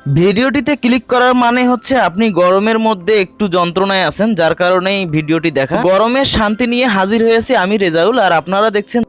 ভিডিওটিতে ক্লিক করার মানে হচ্ছে আপনি গরমের মধ্যে একটু যন্ত্রণায় আছেন, যার কারণে এই ভিডিওটি দেখা। গরমের শান্তি নিয়ে হাজির হয়েছে আমি রেজাউল, আর আপনারা দেখছেন।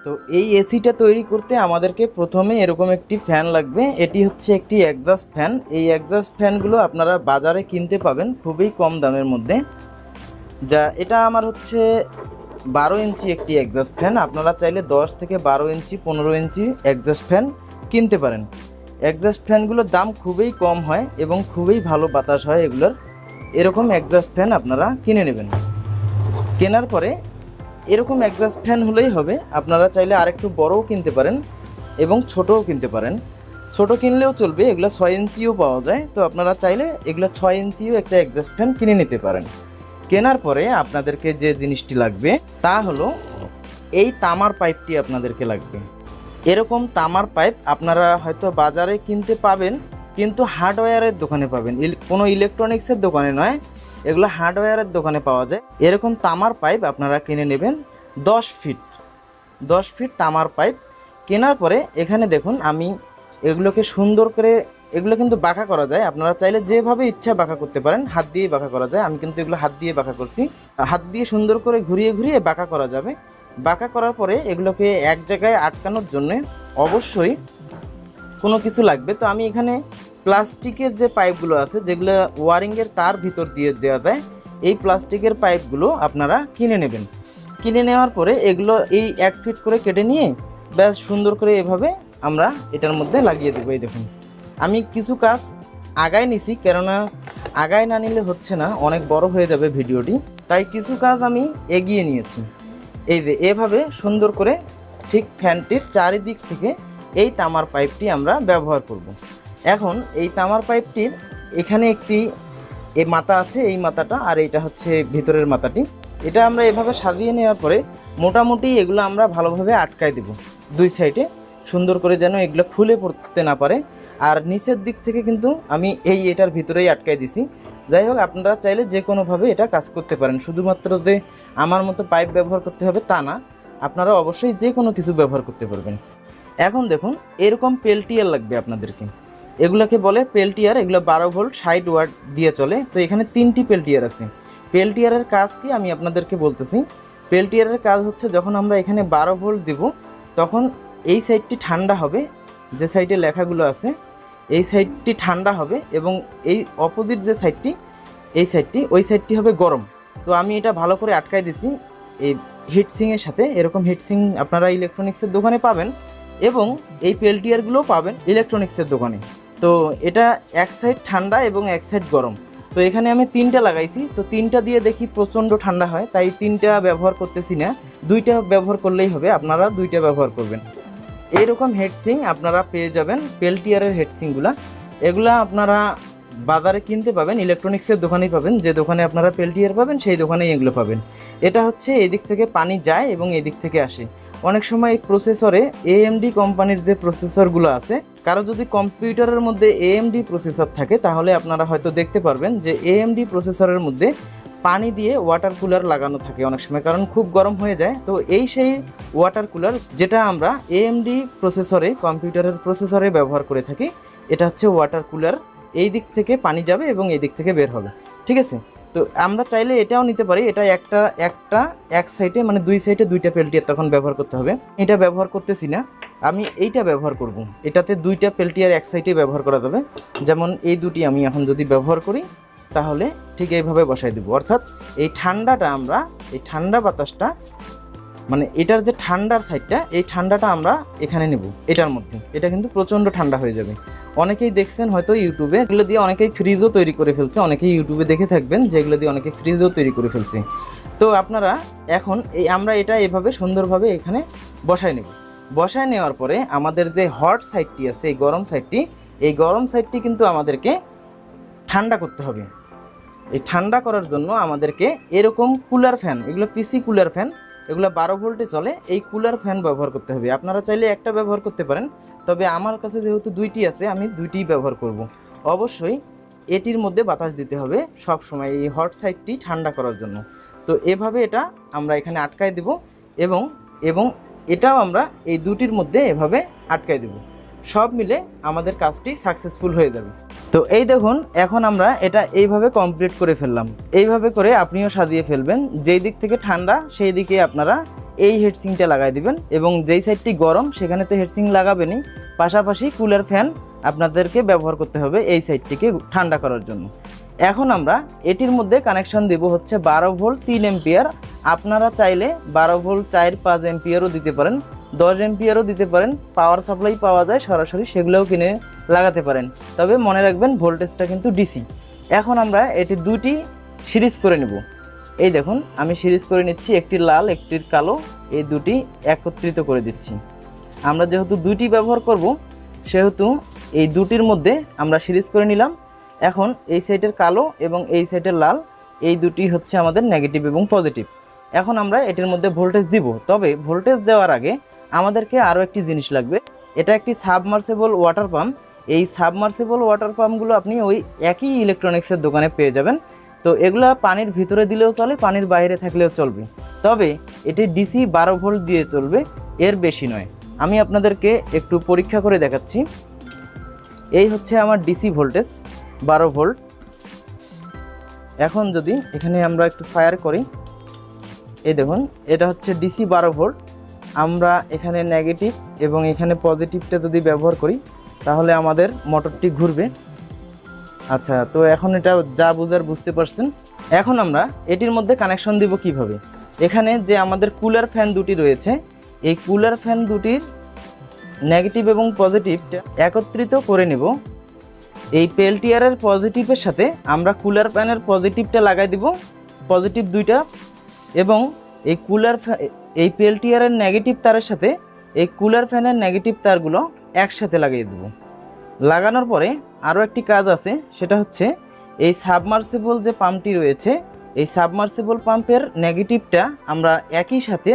তো এই এসিটা তৈরি করতে আমাদেরকে প্রথমে এরকম একটি ফ্যান লাগবে। এটি হচ্ছে একটি এক্সস্ট ফ্যান। এই এক্সস্ট ফ্যানগুলো আপনারা বাজারে কিনতে পাবেন খুবই কম দামের মধ্যে। এটা আমার হচ্ছে 12 ইঞ্চি একটি এক্সস্ট ফ্যান। আপনারা চাইলে 10 থেকে 12 ইঞ্চি 15 ইঞ্চি এক্সস্ট ফ্যান কিনতে পারেন। এক্সস্ট ফ্যানগুলোর দাম খুবই কম হয় এবং খুবই ভালো বাতাস হয় এগুলোর। এরকম এক্সস্ট ফ্যান আপনারা কিনে নেবেন। কেনার পরে এরকম এক্সস্ট ফ্যান হলেই হবে। আপনারা চাইলে আরেকটু বড়ও কিনতে পারেন এবং ছোটও কিনতে পারেন। ছোট কিনলেও চলবে, এগুলো 6 ইঞ্চিও পাওয়া যায়। তো আপনারা চাইলে এগুলো 6 ইঞ্চিও একটা এক্সস্ট ফ্যান কিনে নিতে পারেন। কেনার পরে আপনাদেরকে যে জিনিসটি লাগবে তা হলো এই তামার পাইপটি আপনাদেরকে লাগবে। এরকম তামার পাইপ আপনারা হয়তো বাজারে কিনতে পাবেন, কিন্তু হার্ডওয়্যারের দোকানে পাবেন, কোনো ইলেকট্রনিক্সের দোকানে নয়। এগুলো হার্ডওয়্যারের দোকানে পাওয়া যায়। এরকম তামার পাইপ আপনারা কিনে নেবেন 10 ফিট তামার পাইপ। কেনার পরে এখানে দেখুন আমি এগুলোকে সুন্দর করে, এগুলো কিন্তু বাঁকা করা যায়। আপনারা চাইলে যেভাবে ইচ্ছা বাঁকা করতে পারেন, হাত দিয়ে বাঁকা করা যায়। আমি কিন্তু এগুলো হাত দিয়ে বাঁকা করছি। হাত দিয়ে সুন্দর করে ঘুরিয়ে ঘুরিয়ে বাঁকা করা যাবে। বাঁকা করার পরে এগুলোকে এক জায়গায় আটকানোর জন্য অবশ্যই কোনো কিছু লাগবে। তো আমি এখানে প্লাস্টিকের যে পাইপগুলো আছে, যেগুলো ওয়ারিংয়ের তার ভিতর দিয়ে দেওয়া যায়, এই প্লাস্টিকের পাইপগুলো আপনারা কিনে নেবেন। কিনে নেওয়ার পরে এগুলো এই 1 ফিট করে কেটে নিয়ে ব্যাস সুন্দর করে এভাবে আমরা এটার মধ্যে লাগিয়ে দেবো। এই দেখুন আমি কিছু কাজ আগায় নিছি, কেননা আগায় না নিলে হচ্ছে না, অনেক বড় হয়ে যাবে ভিডিওটি। তাই কিছু কাজ আমি এগিয়ে নিয়েছি। এই যে এভাবে সুন্দর করে ঠিক ফ্যানটির চারিদিক থেকে এই তামার পাইপটি আমরা ব্যবহার করব। এখন এই তামার পাইপটির এখানে একটি মাথা আছে, এই মাথাটা, আর এইটা হচ্ছে ভিতরের মাথাটি। এটা আমরা এভাবে সাজিয়ে নেওয়ার পরে মোটামুটি এগুলো আমরা ভালোভাবে আটকায় দেব দুই সাইডে, সুন্দর করে যেন এগুলো খুলে পড়তে না পারে। আর নিচের দিক থেকে কিন্তু আমি এটার ভিতরেই আটকায় দিছি। যাই হোক, আপনারা চাইলে যে কোনোভাবে এটা কাজ করতে পারেন। শুধুমাত্র যে আমার মতো পাইপ ব্যবহার করতে হবে তা না, আপনারা অবশ্যই যে কোনো কিছু ব্যবহার করতে পারবেন। এখন দেখুন এরকম পেল্টিয়ার লাগবে আপনাদেরকে। এগুলোকে বলে পেল্টিয়ার। এগুলো 12 ভোল্ট 60 ওয়াট দিয়ে চলে। তো এখানে 3টি পেল্টিয়ার আছে। পেল্টিয়ারের কাজ কি আমি আপনাদেরকে বলতেছি। পেল্টিয়ারের কাজ হচ্ছে, যখন আমরা এখানে 12 ভোল্ট দেব তখন এই সাইডটি ঠান্ডা হবে, যে সাইডে লেখাগুলো আছে এই সাইডটি ঠান্ডা হবে, এবং এই অপোজিট যে সাইডটি, ওই সাইডটি হবে গরম। তো আমি এটা ভালো করে আটকায় দিছি এই হিটসিংয়ের সাথে। এরকম হিটসিং আপনারা ইলেকট্রনিক্সের দোকানে পাবেন এবং এই পেল্টিয়ারগুলোও পাবেন ইলেকট্রনিক্সের দোকানে। তো এটা এক সাইড ঠান্ডা এবং এক সাইড গরম। তো এখানে আমি 3টা লাগাইছি। তো 3টা দিয়ে দেখি প্রচণ্ড ঠান্ডা হয়, তাই 3টা ব্যবহার করতেছি না, 2টা ব্যবহার করলেই হবে। আপনারা 2টা ব্যবহার করবেন। এইরকম হেডসিং আপনারা পেয়ে যাবেন, পেল্টিয়ারের হেডসিংগুলা। এগুলা আপনারা বাজারে কিনতে পাবেন, ইলেকট্রনিক্সের দোকানেই পাবেন। যে দোকানে আপনারা পেল্টিয়ার পাবেন সেই দোকানেই এগুলো পাবেন। এটা হচ্ছে এদিক থেকে পানি যায় এবং এদিক থেকে আসে। অনেক সময় এই প্রসেসরে AMD কোম্পানির যে প্রসেসরগুলো আছে, কারো যদি কম্পিউটারের মধ্যে AMD প্রসেসর থাকে তাহলে আপনারা হয়তো দেখতে পারবেন যে AMD প্রসেসরের মধ্যে পানি দিয়ে ওয়াটার কুলার লাগানো থাকে অনেক সময়, কারণ খুব গরম হয়ে যায়। তো সেই ওয়াটার কুলার যেটা আমরা AMD প্রসেসরে, কম্পিউটারের প্রসেসরে ব্যবহার করে থাকি, এটা হচ্ছে ওয়াটার কুলার। এই দিক থেকে পানি যাবে এবং এই দিক থেকে বের হবে, ঠিক আছে? তো আমরা চাইলে এটাও নিতে পারি। এটা এক সাইডে, মানে 2 সাইডে 2টা পেল্টিয়ার তখন ব্যবহার করতে হবে। এটা ব্যবহার করতেছি না, আমি এইটা ব্যবহার করব। এটাতে 2টা পেল্টিয়ার এক সাইডে ব্যবহার করা যাবে। যেমন এই দুটি আমি এখন যদি ব্যবহার করি তাহলে ঠিক এইভাবে বসাই দেব। অর্থাৎ এই ঠান্ডাটা আমরা, এই ঠান্ডা বাতাসটা, মানে এটার যে ঠান্ডার সাইডটা, এই ঠান্ডাটা আমরা এখানে নেব এটার মধ্যে। এটা কিন্তু প্রচণ্ড ঠান্ডা হয়ে যাবে। অনেকেই দেখছেন হয়তো ইউটিউবে, এগুলো দিয়ে অনেকেই ফ্রিজও তৈরি করে ফেলছে। অনেকেই ইউটিউবে দেখে থাকবেন যেগুলো দিয়ে অনেকে ফ্রিজও তৈরি করে ফেলছে। তো আপনারা এখন আমরা এটা এভাবে সুন্দরভাবে এখানে বসায় নেব। বসায় নেওয়ার পরে আমাদের যে হট সাইডটি আছে, এই গরম সাইডটি কিন্তু আমাদেরকে ঠান্ডা করতে হবে। এই ঠান্ডা করার জন্য আমাদেরকে এরকম কুলার ফ্যান, এগুলো পিসি কুলার ফ্যান, এগুলো 12 ভোল্টে চলে, এই কুলার ফ্যান ব্যবহার করতে হবে। আপনারা চাইলে একটা ব্যবহার করতে পারেন, তবে আমার কাছে যেহেতু 2টি আছে আমি 2টিই ব্যবহার করব। অবশ্যই এটির মধ্যে বাতাস দিতে হবে সব সময়, এই হট সাইডটি ঠান্ডা করার জন্য। তো এভাবে এটা আমরা এখানে আটকায় দেব এবং এটাও আমরা এই দুটির মধ্যে এভাবে আটকাই দেব। সব মিলে আমাদের কাজটি সাকসেসফুল হয়ে যাবে। তো এই দেখুন, এখন আমরা এটা এইভাবে কমপ্লিট করে ফেললাম। এইভাবে করে আপনিও সাজিয়ে ফেলবেন। যেই দিক থেকে ঠান্ডা সেই দিকে আপনারা এই হেডসিংটা লাগাই দিবেন, এবং যেই সাইডটি গরম সেখানে তো হেডসিং লাগাবেনই, পাশাপাশি কুলার ফ্যান আপনাদেরকে ব্যবহার করতে হবে এই সাইডটিকে ঠান্ডা করার জন্য। এখন আমরা এটির মধ্যে কানেকশন দেব হচ্ছে 12 ভোল্ট 3 এম্পিয়ার। আপনারা চাইলে 12 ভোল্ট 4-5 এম্পিয়ারও দিতে পারেন, 10 এম্পিয়ারও দিতে পারেন। পাওয়ার সাপ্লাই পাওয়া যায় সরাসরি, সেগুলোও কিনে লাগাতে পারেন। তবে মনে রাখবেন ভোল্টেজটা কিন্তু ডিসি। এখন আমরা এটি দুটি সিরিজ করে নেব। এই দেখুন, আমি সিরিজ করে নিচ্ছি, একটি লাল একটির কালো, এই দুটি একত্রিত করে দিচ্ছি। আমরা যেহেতু দুটি ব্যবহার করব সেহেতু এই দুটির মধ্যে আমরা সিরিজ করে নিলাম। এখন এই সাইডের কালো এবং এই সাইডের লাল, এই দুটি হচ্ছে আমাদের নেগেটিভ এবং পজিটিভ। এখন আমরা এটির মধ্যে ভোল্টেজ দিব। তবে ভোল্টেজ দেওয়ার আগে আমাদেরকে আরও একটি জিনিস লাগবে। এটা একটি সাবমার্সিবল ওয়াটার পাম্প। এই সাবমার্সিবল ওয়াটার পাম্পগুলো আপনি ওই একই ইলেকট্রনিক্সের দোকানে পেয়ে যাবেন। তো এগুলা পানির ভিতরে দিলেও চলে, পানির বাইরে থাকলেও চলবে। তবে এটি ডিসি 12 ভোল্ট দিয়ে চলবে, এর বেশি নয়। আমি আপনাদেরকে একটু পরীক্ষা করে দেখাচ্ছি। এই হচ্ছে আমার ডিসি ভোল্টেজ 12 ভোল্ট। এখন যদি এখানে আমরা একটু ফায়ার করি, এই দেখুন এটা হচ্ছে ডিসি 12 ভোল্ট। আমরা এখানে নেগেটিভ এবং এখানে পজিটিভটা যদি ব্যবহার করি তাহলে আমাদের মোটরটি ঘুরবে। আচ্ছা, তো এখন এটা যা বুঝার বুঝতে পারছেন। এখন আমরা এটির মধ্যে কানেকশন দিব কিভাবে। এখানে যে আমাদের কুলার ফ্যান দুটি রয়েছে, এই কুলার ফ্যান দুটির নেগেটিভ এবং পজিটিভটা একত্রিত করে নেব। এই পেল্টিয়ারের পজিটিভের সাথে আমরা কুলার ফ্যানের পজিটিভটা লাগাই দিব, পজিটিভ দুইটা, এবং এই এই পেল্টিয়ারের নেগেটিভ তারের সাথে এই কুলার ফ্যানের নেগেটিভ তারগুলো একসাথে লাগিয়ে দেব। লাগানোর পরে আরও একটি কাজ আছে, সেটা হচ্ছে এই সাবমার্সিবল যে পাম্পটি রয়েছে, এই সাবমার্সিবল পাম্পের নেগেটিভটা আমরা একই সাথে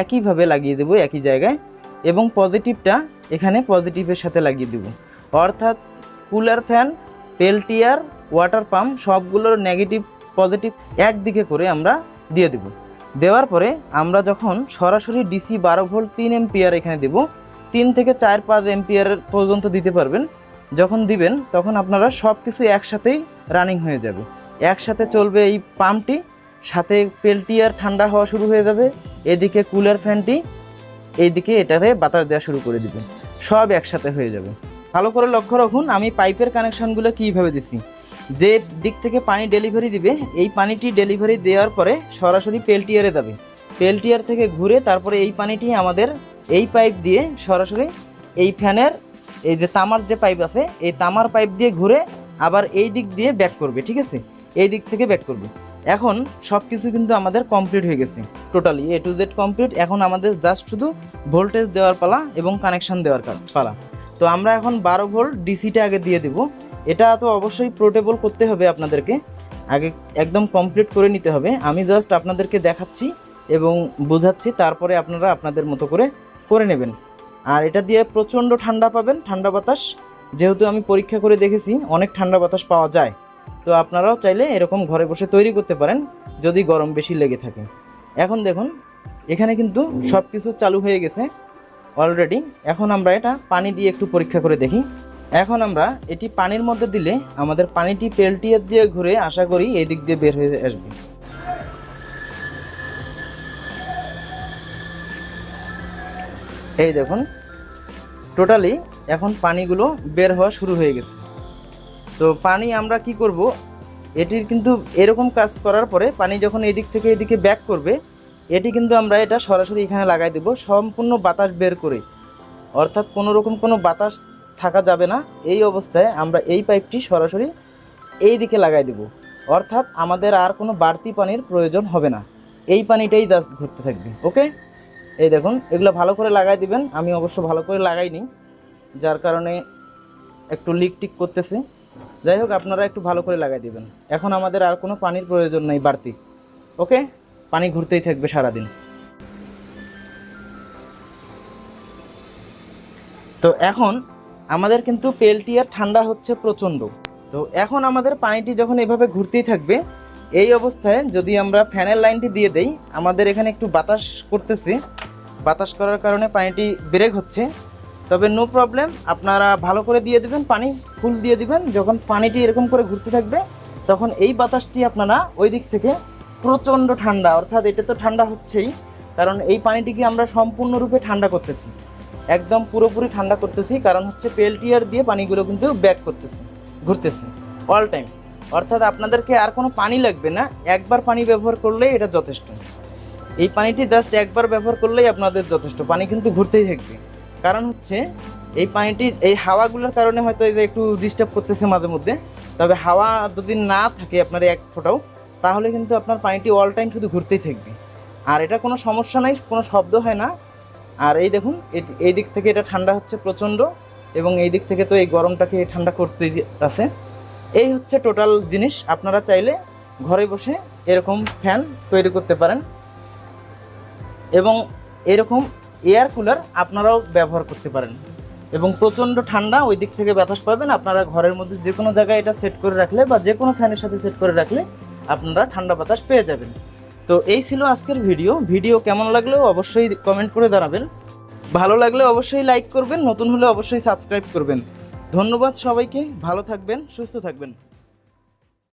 একইভাবে লাগিয়ে দেব একই জায়গায়, এবং পজিটিভটা এখানে পজিটিভের সাথে লাগিয়ে দেব। অর্থাৎ cooler fan, Peltier, water pump সবগুলোর নেগেটিভ পজিটিভ একদিকে করে আমরা দিয়ে দেব। দেওয়ার পরে আমরা যখন সরাসরি ডিসি 12 ভোল্ট 3 এম্পিয়ার এখানে দেব, 3 থেকে 4-5 এম্পিয়ার পর্যন্ত দিতে পারবেন। যখন দিবেন তখন আপনারা সব কিছু একসাথেই রানিং হয়ে যাবে, একসাথে চলবে এই পাম্পটি, সাথে পেল্টিয়ার ঠান্ডা হওয়া শুরু হয়ে যাবে, এদিকে কুলার ফ্যানটি এইদিকে এটারে বাতাস দেওয়া শুরু করে দিবে, সব একসাথে হয়ে যাবে। ভালো করে লক্ষ্য রাখুন আমি পাইপের কানেকশনগুলো কীভাবে দিছি। যে দিক থেকে পানি ডেলিভারি দিবে, এই পানিটি ডেলিভারি দেওয়ার পরে সরাসরি পেল্টিয়ারে যাবে, পেল্টিয়ার থেকে ঘুরে তারপরে এই পানিটি আমাদের এই পাইপ দিয়ে সরাসরি এই ফ্যানের এই যে তামার যে পাইপ আছে, এই তামার পাইপ দিয়ে ঘুরে আবার এই দিক দিয়ে ব্যাক করবে। ঠিক আছে, এই দিক থেকে ব্যাক করবে। এখন সব কিছু কিন্তু আমাদের কমপ্লিট হয়ে গেছে, totally A to Z complete. এখন আমাদের জাস্ট শুধু ভোল্টেজ দেওয়ার পালা এবং কানেকশন দেওয়ার পালা। তো আমরা এখন 12 ভোল্ট ডিসিটা আগে দিয়ে দেব। এটা তো অবশ্যই পোর্টেবল করতে হবে আপনাদেরকে, আগে একদম কমপ্লিট করে নিতে হবে। আমি জাস্ট আপনাদেরকে দেখাচ্ছি এবং বোঝাচ্ছি, তারপরে আপনারা আপনাদের মতো করে নেবেন। আর এটা দিয়ে প্রচণ্ড ঠান্ডা পাবেন, ঠান্ডা বাতাস, যেহেতু আমি পরীক্ষা করে দেখেছি অনেক ঠান্ডা বাতাস পাওয়া যায়। তো আপনারাও চাইলে এরকম ঘরে বসে তৈরি করতে পারেন যদি গরম বেশি লেগে থাকে। এখন দেখুন এখানে কিন্তু সব কিছু চালু হয়ে গেছে অলরেডি। এখন আমরা এটা পানি দিয়ে একটু পরীক্ষা করে দেখি। এখন আমরা এটি পানির মধ্যে দিলে আমাদের পানিটি পেল্টিয়ার দিয়ে ঘুরে আশা করি এই দিক দিয়ে বের হয়ে আসবে। এই দেখুন টোটালি এখন পানিগুলো বের হওয়া শুরু হয়ে গেছে। তো পানি আমরা কি করব, এটির কিন্তু এরকম কাজ করার পরে পানি যখন এই দিক থেকে এদিকে ব্যাক করবে, এটি কিন্তু আমরা এটা সরাসরি এখানে লাগাই দেব সম্পূর্ণ বাতাস বের করে, অর্থাৎ কোনো রকম কোনো বাতাস থাকা যাবে না। এই অবস্থায় আমরা এই পাইপটি সরাসরি এই দিকে লাগাই দেব, অর্থাৎ আমাদের আর কোনো বাড়তি পানির প্রয়োজন হবে না, এই পানিটাই জাস্ট ঘুরতে থাকবে। ওকে, এই দেখুন এগুলো ভালো করে লাগাই দিবেন। আমি অবশ্য ভালো করে লাগাইনি, যার কারণে একটু লিক টিক করতেছে। যাই হোক আপনারা একটু ভালো করে লাগাই দিবেন। এখন আমাদের আর কোনো পানির প্রয়োজন নেই বাড়তি। ওকে, পানি ঘুরতেই থাকবে সারাদিন। তো এখন আমাদের কিন্তু পেল্টিয়ার ঠান্ডা হচ্ছে প্রচণ্ড। তো এখন আমাদের পানিটি যখন এভাবে ঘুরতেই থাকবে, এই অবস্থায় যদি আমরা ফ্যানের লাইনটি দিয়ে দেই, আমাদের এখানে একটু বাতাস করতেছে, বাতাস করার কারণে পানিটি ব্রেক হচ্ছে। তবে নো প্রবলেম, আপনারা ভালো করে দিয়ে দেবেন, পানি ফুল দিয়ে দিবেন। যখন পানিটি এরকম করে ঘুরতে থাকবে তখন এই বাতাসটি আপনারা ওই দিক থেকে প্রচণ্ড ঠান্ডা, অর্থাৎ এটা তো ঠান্ডা হচ্ছেই, কারণ এই পানিটিকে আমরা সম্পূর্ণরূপে ঠান্ডা করতেছি, একদম পুরোপুরি ঠান্ডা করতেছি। কারণ হচ্ছে পেল্টিয়ার দিয়ে পানিগুলো কিন্তু ব্যাক করতেছে, ঘুরতেছে অল টাইম। অর্থাৎ আপনাদেরকে আর কোনো পানি লাগবে না, একবার পানি ব্যবহার করলেই এটা যথেষ্ট। এই পানিটি জাস্ট একবার ব্যবহার করলেই আপনাদের যথেষ্ট, পানি কিন্তু ঘুরতেই থাকবে। কারণ হচ্ছে এই পানিটি এই হাওয়াগুলোর কারণে হয়তো এই যে একটু ডিস্টার্ব করতেছে মাঝে মধ্যে, তবে হাওয়া যদি না থাকে আপনার এক ফোঁটাও, তাহলে কিন্তু আপনার পানিটি অল টাইম শুধু ঘুরতেই থাকবে। আর এটা কোনো সমস্যা নাই, কোনো শব্দ হয় না। আর এই দেখুন এই দিক থেকে এটা ঠান্ডা হচ্ছে প্রচণ্ড, এবং এই দিক থেকে তো এই গরমটাকে ঠান্ডা করতে আছে। এই হচ্ছে টোটাল জিনিস। আপনারা চাইলে ঘরে বসে এরকম ফ্যান তৈরি করতে পারেন, এবং এরকম এয়ার কুলার আপনারাও ব্যবহার করতে পারেন। এবং প্রচণ্ড ঠান্ডা ওই দিক থেকে বাতাস পাবেন। আপনারা ঘরের মধ্যে যে কোনো জায়গায় এটা সেট করে রাখলে বা যে কোনো ফ্যানের সাথে সেট করে রাখলে আপনারা ঠান্ডা বাতাস পেয়ে যাবেন। তো এই ছিল আজকের ভিডিও কেমন লাগলো অবশ্যই কমেন্ট করে জানাবেন। ভালো লাগলে অবশ্যই লাইক করবেন, নতুন হলে অবশ্যই সাবস্ক্রাইব করবেন। ধন্যবাদ সবাইকে, ভালো থাকবেন, সুস্থ থাকবেন।